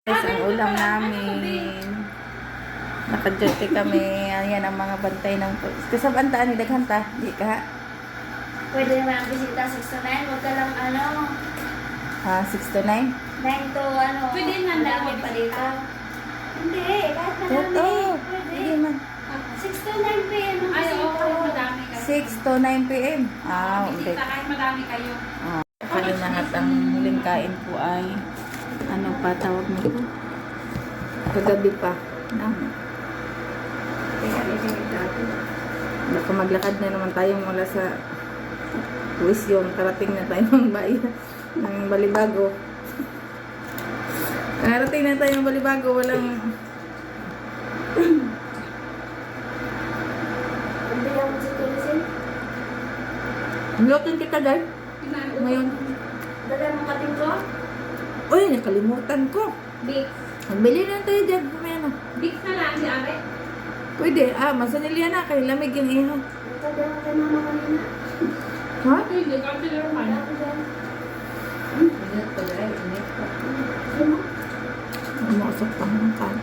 Guys, ang ulam namin. Naka-duty kami. Ayan ang mga bantay ng... Kasabantaan ni Daghanta. Di ka? Pwede naman ang bisita 6 to 9. Huwag ka lang 6 to 9? 9 to Pwede man lang malapit pa dito. Hindi, kahit marami. Oo. Pwede. Hindi man. 6 to 9 p.m. ang Ay, oo, bisita. kahit madami kayo. 6 to 9 p.m. Okay. Bisita, kahit madami kayo. Kaya lahat ang huling kain po ay ano pa tawag nito? Kagabi pa. Baka maglakad na naman tayo mula sa Wisyon. Karating na tayo ng bayan ng Balibago. Karating na tayo ng Balibago. Walang... Ang bilang mo si Tulisin. Nilotin kita, guys. Ngayon. Dala mo kating ko. Uy, nakalimutan ko. Big. Bili na tayo dyan. Ano? Big na lang si Abe. Pwede. Masanilya na. Kay lamig yung iho. Sabi ako kay mama kanina. Ha? Hindi, consider man. Wala ko dyan. Umasok pa ng kan.